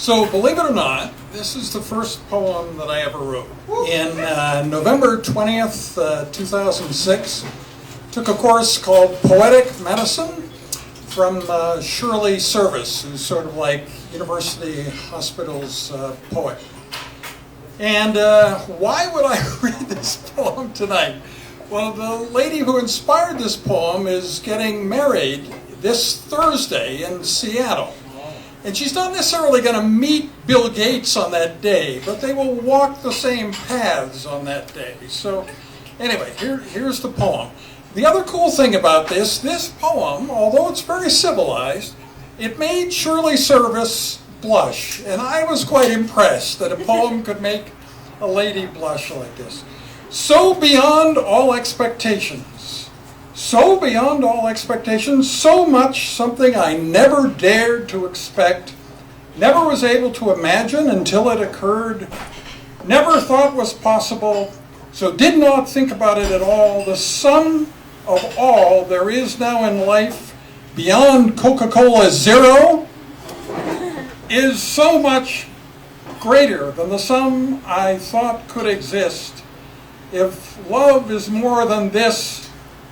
So, believe it or not, this is the first poem that I ever wrote. In November 20th, 2006, took a course called Poetic Medicine from Shirley Service, who's sort of like University Hospital's poet. And why would I read this poem tonight? Well, the lady who inspired this poem is getting married this Thursday in Seattle. And she's not necessarily going to meet Bill Gates on that day, but they will walk the same paths on that day. So anyway, here's the poem. The other cool thing about this poem, although it's very civilized, it made Shirley Service blush. And I was quite impressed that a poem could make a lady blush like this. So beyond all expectations. So beyond all expectations, so much something I never dared to expect, never was able to imagine until it occurred, never thought was possible, so did not think about it at all. The sum of all there is now in life, beyond Coca-Cola Zero, is so much greater than the sum I thought could exist. If love is more than this,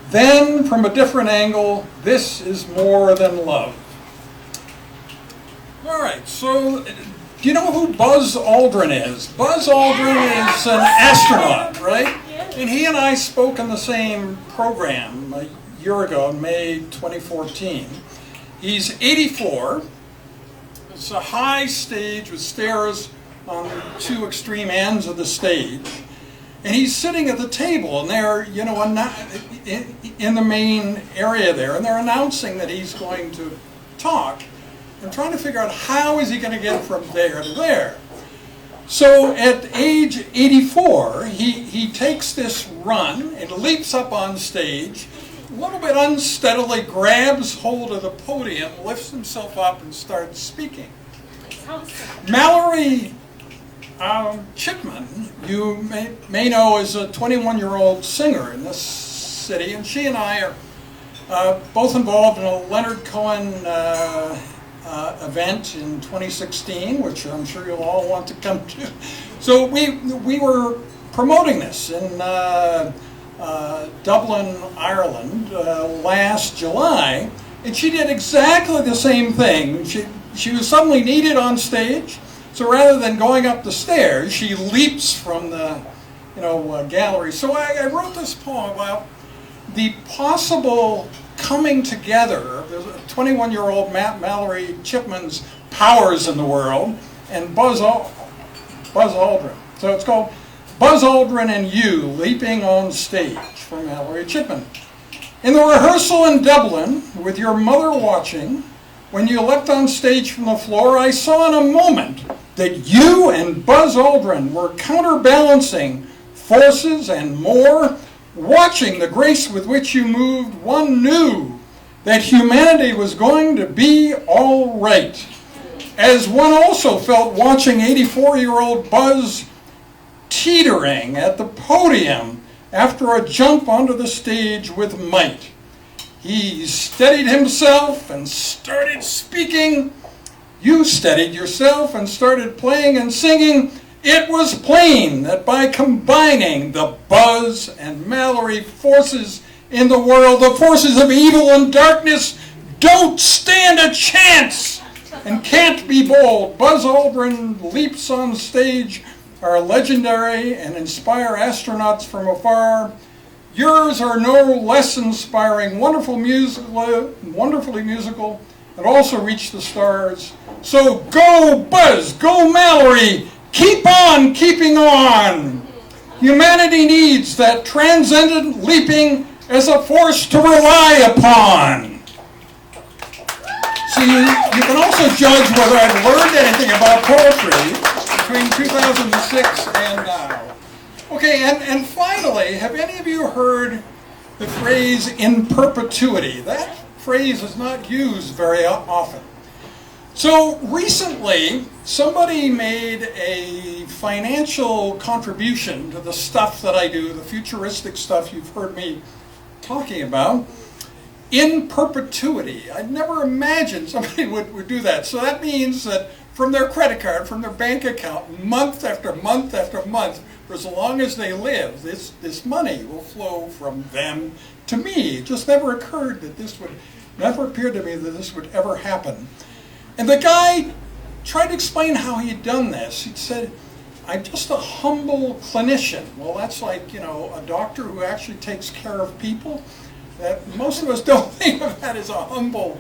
then, from a different angle, this is more than love. All right, so do you know who Buzz Aldrin is? Buzz Aldrin is an astronaut, right? And he and I spoke in the same program a year ago, in May 2014. He's 84. It's a high stage with stairs on two extreme ends of the stage. And he's sitting at the table, and they're, you know, in the main area there, and they're announcing that he's going to talk, and trying to figure out how is he going to get from there to there. So at age 84, he takes this run and leaps up on stage, a little bit unsteadily grabs hold of the podium, lifts himself up, and starts speaking. Mallory Chipman, you may know, is a 21-year-old singer in this city, and she and I are both involved in a Leonard Cohen event in 2016, which I'm sure you'll all want to come to. So we were promoting this in Dublin, Ireland, last July, and she did exactly the same thing. She was suddenly needed on stage. So rather than going up the stairs, she leaps from the, gallery. So I wrote this poem about the possible coming together of 21-year-old Mallory Chipman's powers in the world and Buzz Aldrin. So it's called Buzz Aldrin&You, Leaping on Stage, for Mallory Chipman. In the rehearsal in Dublin, with your mother watching, when you leapt on stage from the floor, I saw in a moment that you and Buzz Aldrin were counterbalancing forces and more. Watching the grace with which you moved, one knew that humanity was going to be all right. As one also felt watching 84-year-old Buzz teetering at the podium after a jump onto the stage with might. He steadied himself and started speaking. You steadied yourself and started playing and singing. It was plain that by combining the Buzz and Mallory forces in the world, the forces of evil and darkness don't stand a chance and can't be bold. Buzz Aldrin leaps on stage are legendary and inspire astronauts from afar. Yours are no less inspiring, wonderfully musical, and also reach the stars. So go Buzz, go Mallory, keep on keeping on. Humanity needs that transcendent leaping as a force to rely upon. So you can also judge whether I've learned anything about poetry between 2006 and now. Okay, and finally, have any of you heard the phrase in perpetuity? That phrase is not used very often. So recently, somebody made a financial contribution to the stuff that I do, the futuristic stuff you've heard me talking about, in perpetuity. I'd never imagined somebody would do that. So that means that from their credit card, from their bank account, month after month after month, for as long as they live. This money will flow from them to me. It just never occurred that never appeared to me that this would ever happen. And the guy tried to explain how he had done this. He said, I'm just a humble clinician. Well, that's like, a doctor who actually takes care of people. That most of us don't think of that as a humble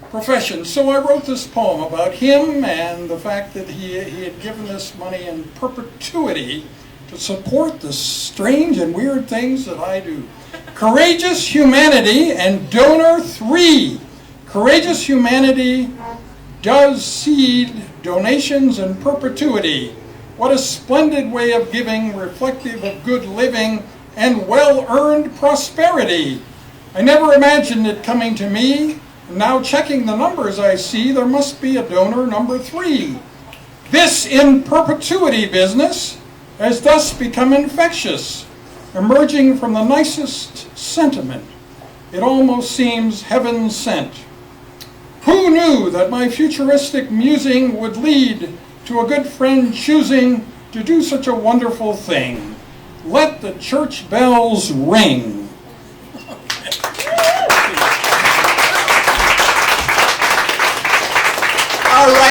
profession. So I wrote this poem about him and the fact that he had given this money in perpetuity to support the strange and weird things that I do. Courageous humanity and Donor3. Courageous humanity does seed donations in perpetuity. What a splendid way of giving, reflective of good living and well-earned prosperity. I never imagined it coming to me. Now checking the numbers I see, there must be a donor number 3. This in perpetuity business has thus become infectious, emerging from the nicest sentiment. It almost seems heaven sent. Who knew that my futuristic musing would lead to a good friend choosing to do such a wonderful thing? Let the church bells ring.